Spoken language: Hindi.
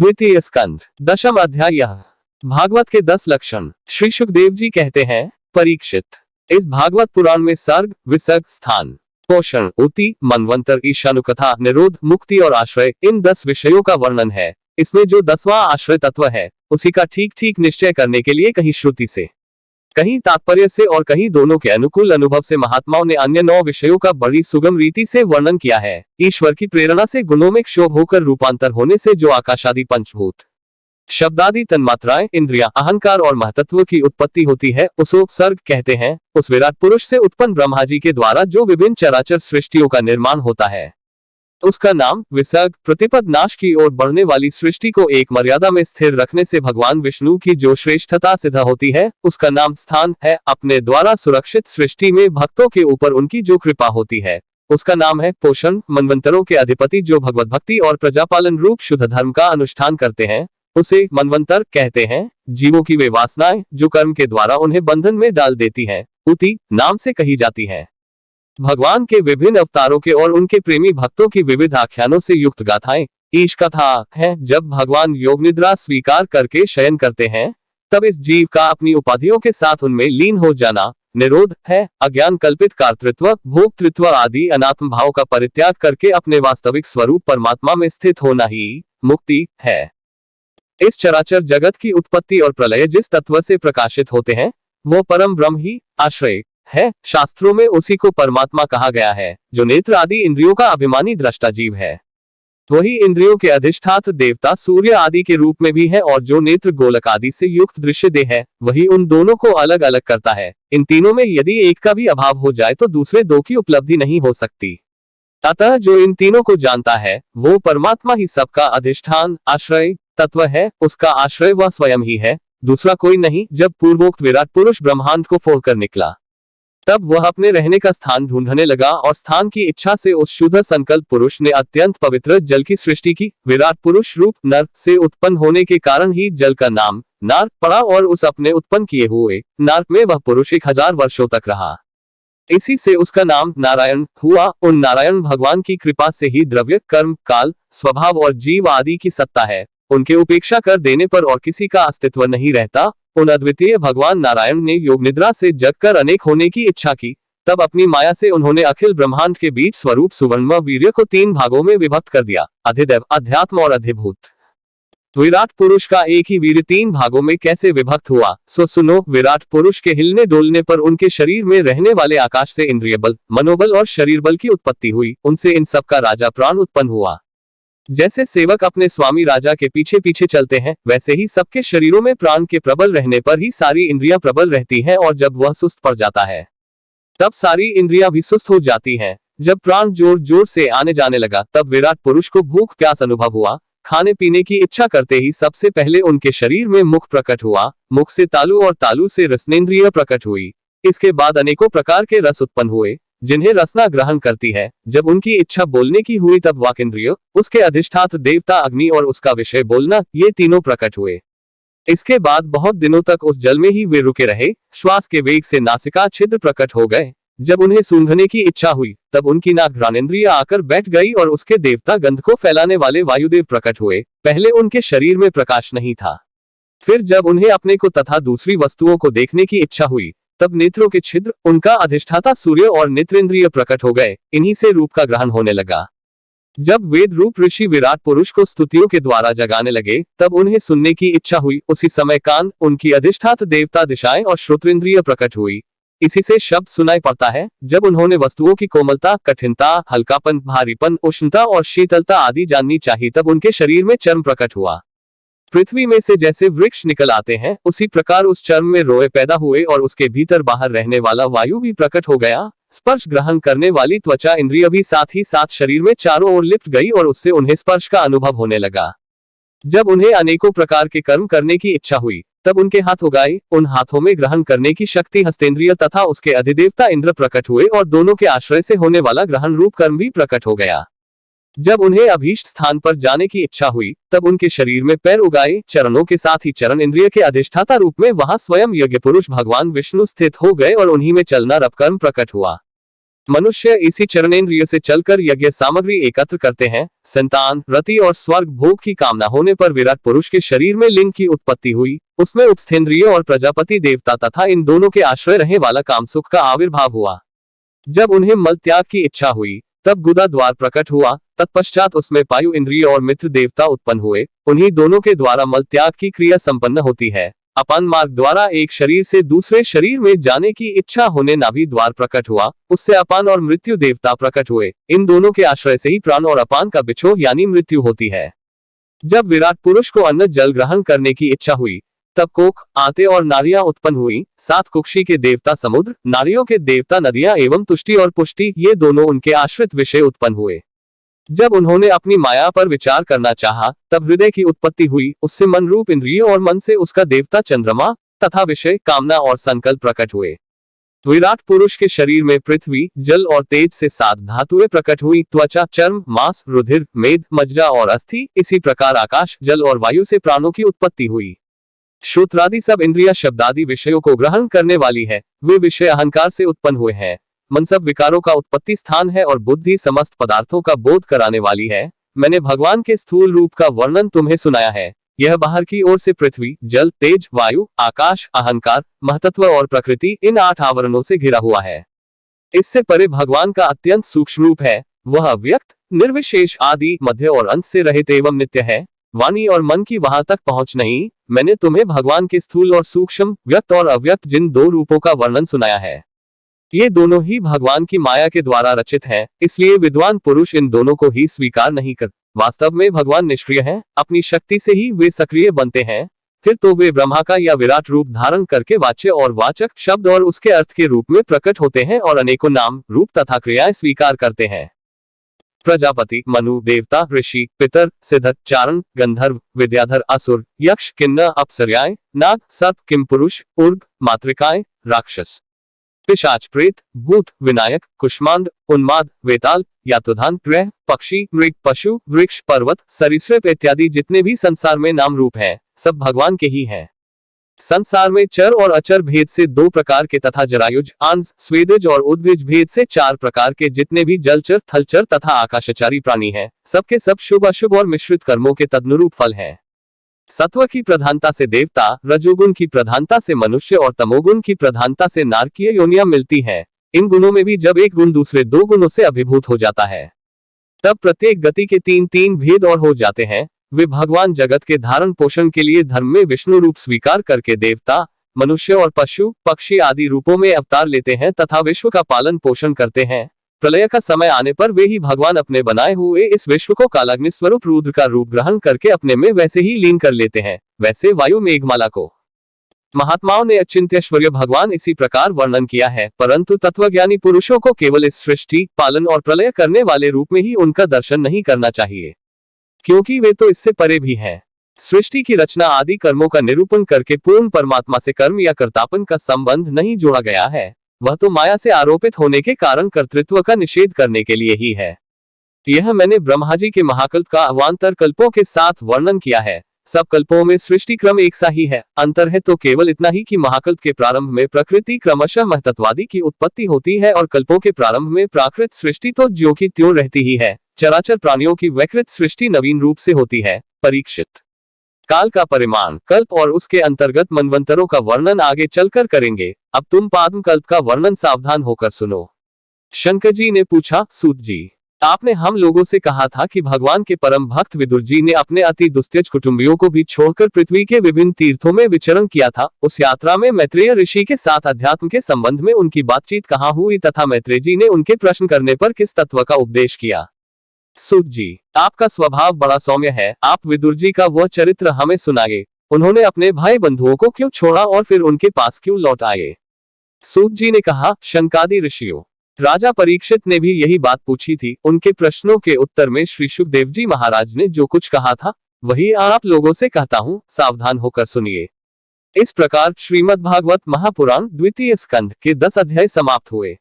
द्वितीय स्कंद दशम अध्याय। भागवत के 10 लक्षण। श्री सुखदेव जी कहते हैं, परीक्षित, इस भागवत पुराण में सर्ग, विसर्ग, स्थान, पोषण, उति, मनवंतर, ईशानुकथा, निरोध, मुक्ति और आश्रय, इन 10 विषयों का वर्णन है। इसमें जो 10वां आश्रय तत्व है, उसी का ठीक ठीक निश्चय करने के लिए कहीं श्रुति से, कहीं तात्पर्य से और कहीं दोनों के अनुकूल अनुभव से महात्माओं ने अन्य 9 विषयों का बड़ी सुगम रीति से वर्णन किया है। ईश्वर की प्रेरणा से गुणों में क्षोभ होकर रूपांतर होने से जो आकाशादि पंचभूत, शब्दादि तन्मात्राएं, इंद्रियां, अहंकार और महतत्व की उत्पत्ति होती है, उसको सर्ग कहते हैं। उस विराट पुरुष से उत्पन्न ब्रह्मा जी के द्वारा जो विभिन्न चराचर सृष्टियों का निर्माण होता है, उसका नाम विसर्ग। प्रतिपद नाश की ओर बढ़ने वाली सृष्टि को एक मर्यादा में स्थिर रखने से भगवान विष्णु की जो श्रेष्ठता सिद्ध होती है, उसका नाम स्थान है। अपने द्वारा सुरक्षित सृष्टि में भक्तों के ऊपर उनकी जो कृपा होती है, उसका नाम है पोषण। मनवंतरों के अधिपति जो भगवत भक्ति और प्रजापालन रूप शुद्ध धर्म का अनुष्ठान करते हैं, उसे मनवंतर कहते हैं। जीवों की वे वासनाएं जो कर्म के द्वारा उन्हें बंधन में डाल देती हैं, उति नाम से कही जाती है। भगवान के विभिन्न अवतारों के और उनके प्रेमी भक्तों की विविध आख्यानों से युक्त गाथाएं ईश कथा है। जब भगवान योग निद्रा स्वीकार करके शयन करते हैं, तब इस जीव का अपनी उपाधियों के साथ उनमें लीन हो जाना निरोध है। अज्ञान कल्पित कर्तृत्व, भोक्तृत्व आदि अनात्म भाव का परित्याग करके अपने वास्तविक स्वरूप परमात्मा में स्थित होना ही मुक्ति है। इस चराचर जगत की उत्पत्ति और प्रलय जिस तत्व से प्रकाशित होते हैं, वो परम ब्रह्म ही आश्रय है। शास्त्रों में उसी को परमात्मा कहा गया है, जो नेत्र आदि इंद्रियों का अभिमानी दृष्टा जीव है। वही इंद्रियों के अधिष्ठात्र देवता सूर्य आदि के रूप में भी है, और जो नेत्र गोलक आदि से युक्त दृश्य देह है, वही उन दोनों को अलग अलग करता है। इन तीनों में यदि एक का भी अभाव हो जाए तो दूसरे 2 की उपलब्धि नहीं हो सकती। अतः जो इन तीनों को जानता है, वो परमात्मा ही सबका अधिष्ठान आश्रय तत्व है। उसका आश्रय वह स्वयं ही है, दूसरा कोई नहीं। जब पूर्वोक्त विराट पुरुष ब्रह्मांड को फोड़कर निकला, तब वह अपने रहने का स्थान ढूंढने लगा, और स्थान की इच्छा से उस शुद्ध संकल्प पुरुष ने अत्यंत पवित्र जल की सृष्टि की। विराट पुरुष रूप नर से उत्पन्न होने के कारण ही जल का नाम नार पड़ा, और उस अपने उत्पन्न किए हुए नार में वह पुरुष 1000 वर्षों तक रहा। इसी से उसका नाम नारायण हुआ। उन नारायण भगवान की कृपा से ही द्रव्य, कर्म, काल, स्वभाव और जीव आदि की सत्ता है। उनके उपेक्षा कर देने पर और किसी का अस्तित्व नहीं रहता। उन अद्वितीय भगवान नारायण ने योग निद्रा से जगकर अनेक होने की इच्छा की। तब अपनी माया से उन्होंने अखिल ब्रह्मांड के बीच स्वरूप सुवर्ण वीर्य को 3 भागों में विभक्त कर दिया, अधिदैव, अध्यात्म और अधिभूत। विराट पुरुष का एक ही वीर्य 3 भागों में कैसे विभक्त हुआ, सो सुनो। विराट पुरुष के हिलने डोलने पर उनके शरीर में रहने वाले आकाश से इंद्रिय बल, मनोबल और शरीर बल की उत्पत्ति हुई। उनसे इन सब का राजा प्राण उत्पन्न हुआ। जैसे सेवक अपने स्वामी राजा के पीछे पीछे चलते हैं, वैसे ही सबके शरीरों में प्राण के प्रबल रहने पर ही सारी इंद्रियां प्रबल रहती हैं, और जब वह सुस्त पड़ जाता है, तब सारी इंद्रियां भी सुस्त हो जाती हैं। जब प्राण जोर जोर से आने जाने लगा, तब विराट पुरुष को भूख प्यास अनुभव हुआ। खाने पीने की इच्छा करते ही सबसे पहले उनके शरीर में मुख प्रकट हुआ। मुख से तालु और तालु से रसनेन्द्रिय प्रकट हुई। इसके बाद अनेकों प्रकार के रस उत्पन्न हुए, जिन्हें रसना ग्रहण करती है। जब उनकी इच्छा बोलने की हुई, तब वाक्इंद्रिय, उसके अधिष्ठात्र देवता अग्नि और उसका विषय बोलना, ये तीनों प्रकट हुए। इसके बाद बहुत दिनों तक उस जल में ही वे रुके रहे। श्वास के वेग से नासिका छिद्र प्रकट हो गए। जब उन्हें सूंघने की इच्छा हुई, तब उनकी नाक घ्राणेन्द्रिय आकर बैठ गई, और उसके देवता गंध को फैलाने वाले वायुदेव प्रकट हुए। पहले उनके शरीर में प्रकाश नहीं था। फिर जब उन्हें अपने को तथा दूसरी वस्तुओं को देखने की इच्छा हुई, तब नेत्रों के छिद्र, उनका अधिष्ठाता सूर्य और नेत्रेंद्रिय प्रकट हो गए। इन्हीं से रूप का ग्रहण होने लगा। जब वेद रूप ऋषि विराट पुरुष को स्तुतियों के द्वारा जगाने लगे, तब उन्हें सुनने की इच्छा हुई। उसी समय कान, उनकी अधिष्ठात देवता, दिशाएं और श्रोत्रेंद्रिय प्रकट हुई। इसी से शब्द सुनाई पड़ता है। जब उन्होंने वस्तुओं की कोमलता, कठिनता, हल्कापन, भारीपन, उष्णता और शीतलता आदि जाननी चाहिए, तब उनके शरीर में चर्म प्रकट हुआ। पृथ्वी में से जैसे वृक्ष निकल आते हैं, उसी प्रकार उस चर्म में रोए पैदा हुए, और उसके भीतर बाहर रहने वाला वायु भी प्रकट हो गया। स्पर्श ग्रहण करने वाली त्वचा इंद्रिय भी साथ ही साथ शरीर में चारों ओर लिपट गई, और उससे उन्हें स्पर्श का अनुभव होने लगा। जब उन्हें अनेकों प्रकार के कर्म करने की इच्छा हुई, तब उनके हाथ उगाए। उन हाथों में ग्रहण करने की शक्ति हस्तेंद्रिय तथा उसके अधिदेवता इंद्र प्रकट हुए, और दोनों के आश्रय से होने वाला ग्रहण रूप कर्म भी प्रकट हो गया। जब उन्हें अभीष्ट स्थान पर जाने की इच्छा हुई, तब उनके शरीर में पैर उगाए। चरणों के साथ ही चरण इंद्रिय के अधिष्ठाता रूप में वहां स्वयं यज्ञ पुरुष भगवान विष्णु स्थित हो गए, और उन्हीं में चलना रप कर्म प्रकट हुआ। मनुष्य इसी चरणेंद्रिय से चलकर यज्ञ सामग्री एकत्र करते हैं। संतान, रति और स्वर्ग भोग की कामना होने पर विराट पुरुष के शरीर में लिंग की उत्पत्ति हुई। उसमें उपस्थेंद्रिय और प्रजापति देवता तथा इन दोनों के आश्रय रहे वाला कामसुख का आविर्भाव हुआ। जब उन्हें मल त्याग की इच्छा हुई तब गुदा द्वार प्रकट हुआ। तत्पश्चात उसमें पायु इंद्रिय और मित्र देवता उत्पन्न हुए। उन्हीं दोनों के द्वारा मल त्याग की क्रिया संपन्न होती है। अपान मार्ग द्वारा एक शरीर से दूसरे शरीर में जाने की इच्छा होने नाभि द्वार प्रकट हुआ। उससे अपान और मृत्यु देवता प्रकट हुए। इन दोनों के आश्रय से ही प्राण और अपान का बिछोह यानी मृत्यु होती है। जब विराट पुरुष को अन्न जल ग्रहण करने की इच्छा हुई तब कोक, आते और नारियां उत्पन्न हुई। 7 कुक्षी के देवता समुद्र, नारियों के देवता नदियां एवं तुष्टि और पुष्टि ये दोनों उनके आश्रित विषय उत्पन्न हुए। जब उन्होंने अपनी माया पर विचार करना चाहा तब हृदय की उत्पत्ति हुई। उससे मन रूप इंद्रिय और मन से उसका देवता चंद्रमा तथा विषय, कामना और संकल्प प्रकट हुए। विराट पुरुष के शरीर में पृथ्वी, जल और तेज से 7 धातुएं प्रकट हुई। त्वचा, चर्म, मांस, रुधिर, मेद, मज्जा और अस्थि। इसी प्रकार आकाश, जल और वायु से प्राणों की उत्पत्ति हुई। श्रोत्रादि सब इंद्रिया शब्दादि विषयों को ग्रहण करने वाली है। वे विषय अहंकार से उत्पन्न हुए हैं। मन सब विकारों का उत्पत्ति स्थान है और बुद्धि समस्त पदार्थों का बोध कराने वाली है। मैंने भगवान के स्थूल रूप का वर्णन तुम्हें सुनाया है। यह बाहर की ओर से पृथ्वी, जल, तेज, वायु, आकाश, अहंकार, महतत्व और प्रकृति इन 8 आवरणों से घिरा हुआ है। इससे परे भगवान का अत्यंत सूक्ष्म रूप है। वह अव्यक्त, निर्विशेष, आदि, मध्य और अंत से रहित एवं नित्य है। वाणी और मन की वहां तक पहुंच नहीं। मैंने तुम्हें भगवान के स्थूल और सूक्ष्म, व्यक्त और अव्यक्त जिन 2 रूपों का वर्णन सुनाया है, ये दोनों ही भगवान की माया के द्वारा रचित हैं। इसलिए विद्वान पुरुष इन दोनों को ही स्वीकार नहीं कर। वास्तव में भगवान निष्क्रिय हैं। अपनी शक्ति से ही वे सक्रिय बनते हैं। फिर तो वे ब्रह्मा का या विराट रूप धारण करके वाच्य और वाचक शब्द और उसके अर्थ के रूप में प्रकट होते हैं और अनेकों नाम, रूप तथा क्रियाएं स्वीकार करते हैं। प्रजापति, मनु, देवता, ऋषि, पितर, सिद्धक, चारण, गंधर्व, विद्याधर, असुर, यक्ष, किन्नर, अप्सरयाएं, नाग, सर्प, किमपुरुष, उर्ग, मातृकाएं, राक्षस, पिशाच, प्रेत, भूत, विनायक, कुष्मांड, उन्माद, वेताल, यातुधान, ग्रह, पक्षी, मृग, पशु, वृक्ष, पर्वत, सरीसृप इत्यादि जितने भी संसार में नाम रूप हैं, सब भगवान के ही हैं। संसार में चर और अचर भेद से 2 प्रकार के तथा जरायुज, आंस, स्वेदज और उद्भिज भेद से 4 प्रकार के जितने भी जलचर, थलचर तथा आकाशचारी प्राणी हैं, सबके सब शुभ अशुभ और मिश्रित कर्मों के तदनुरूप फल हैं। सत्व की प्रधानता से देवता, रजोगुण की प्रधानता से मनुष्य और तमोगुण की प्रधानता से नारकीय योनियां मिलती हैं। इन गुणों में भी जब एक गुण दूसरे 2 गुणों से अभिभूत हो जाता है तब प्रत्येक गति के 3-3 भेद और हो जाते हैं। वे भगवान जगत के धारण पोषण के लिए धर्म में विष्णु रूप स्वीकार करके देवता, मनुष्य और पशु, पक्षी आदि रूपों में अवतार लेते हैं तथा विश्व का पालन पोषण करते हैं। प्रलय का समय आने पर वे ही भगवान अपने बनाए हुए इस विश्व को कालाग्नि स्वरूप रुद्र का रूप ग्रहण करके अपने में वैसे ही लीन कर लेते हैं, वैसे वायु मेघमाला को। महात्माओं ने अचिंत्यश्वर्य भगवान इसी प्रकार वर्णन किया है, परंतु तत्वज्ञानी पुरुषों को केवल इस सृष्टि, पालन और प्रलय करने वाले रूप में ही उनका दर्शन नहीं करना चाहिए, क्योंकि वे तो इससे परे भी हैं। सृष्टि की रचना आदि कर्मों का निरूपण करके पूर्ण परमात्मा से कर्म या कर्तापन का संबंध नहीं जोड़ा गया है। वह तो माया से आरोपित होने के कारण कर्तृत्व का निषेध करने के लिए ही है। यह मैंने ब्रह्मा जी के महाकल्प का अवान्तर कल्पों के साथ वर्णन किया है। सब कल्पों में सृष्टि क्रम एक सा ही है। अंतर है तो केवल इतना ही कि महाकल्प के प्रारंभ में प्रकृति क्रमशः महतत्वादी की उत्पत्ति होती है और कल्पों के प्रारंभ में प्राकृत सृष्टि तो ज्यों की त्यों रहती ही है। चराचर प्राणियों की वैकृत सृष्टि नवीन रूप से होती है। परीक्षित, काल का परिमाण, कल्प और उसके अंतर्गत मनवंतरों का वर्णन आगे चलकर करेंगे। अब तुम पाद्म कल्प का वर्णन सावधान होकर सुनो। शंकर जी ने पूछा, सूत जी, आपने हम लोगों से कहा था कि भगवान के परम भक्त विदुर जी ने अपने अति दुस्त्यज कुटुंबियों को भी छोड़कर पृथ्वी के विभिन्न तीर्थों में विचरण किया था। उस यात्रा में मैत्रेय ऋषि के साथ अध्यात्म के संबंध में उनकी बातचीत कहाँ हुई तथा मैत्रेय जी ने उनके प्रश्न करने पर किस तत्व का उपदेश किया। सूत जी, आपका स्वभाव बड़ा सौम्य है, आप विदुर जी का वह चरित्र हमें सुनाइए। उन्होंने अपने भाई बंधुओं को क्यों छोड़ा और फिर उनके पास क्यों लौट आए। सूत जी ने कहा, शंकादि ऋषियों, राजा परीक्षित ने भी यही बात पूछी थी। उनके प्रश्नों के उत्तर में श्री शुकदेव जी महाराज ने जो कुछ कहा था वही आप लोगों से कहता हूँ, सावधान होकर सुनिए। इस प्रकार श्रीमद् भागवत महापुराण द्वितीय स्कंध के 10 अध्याय समाप्त हुए।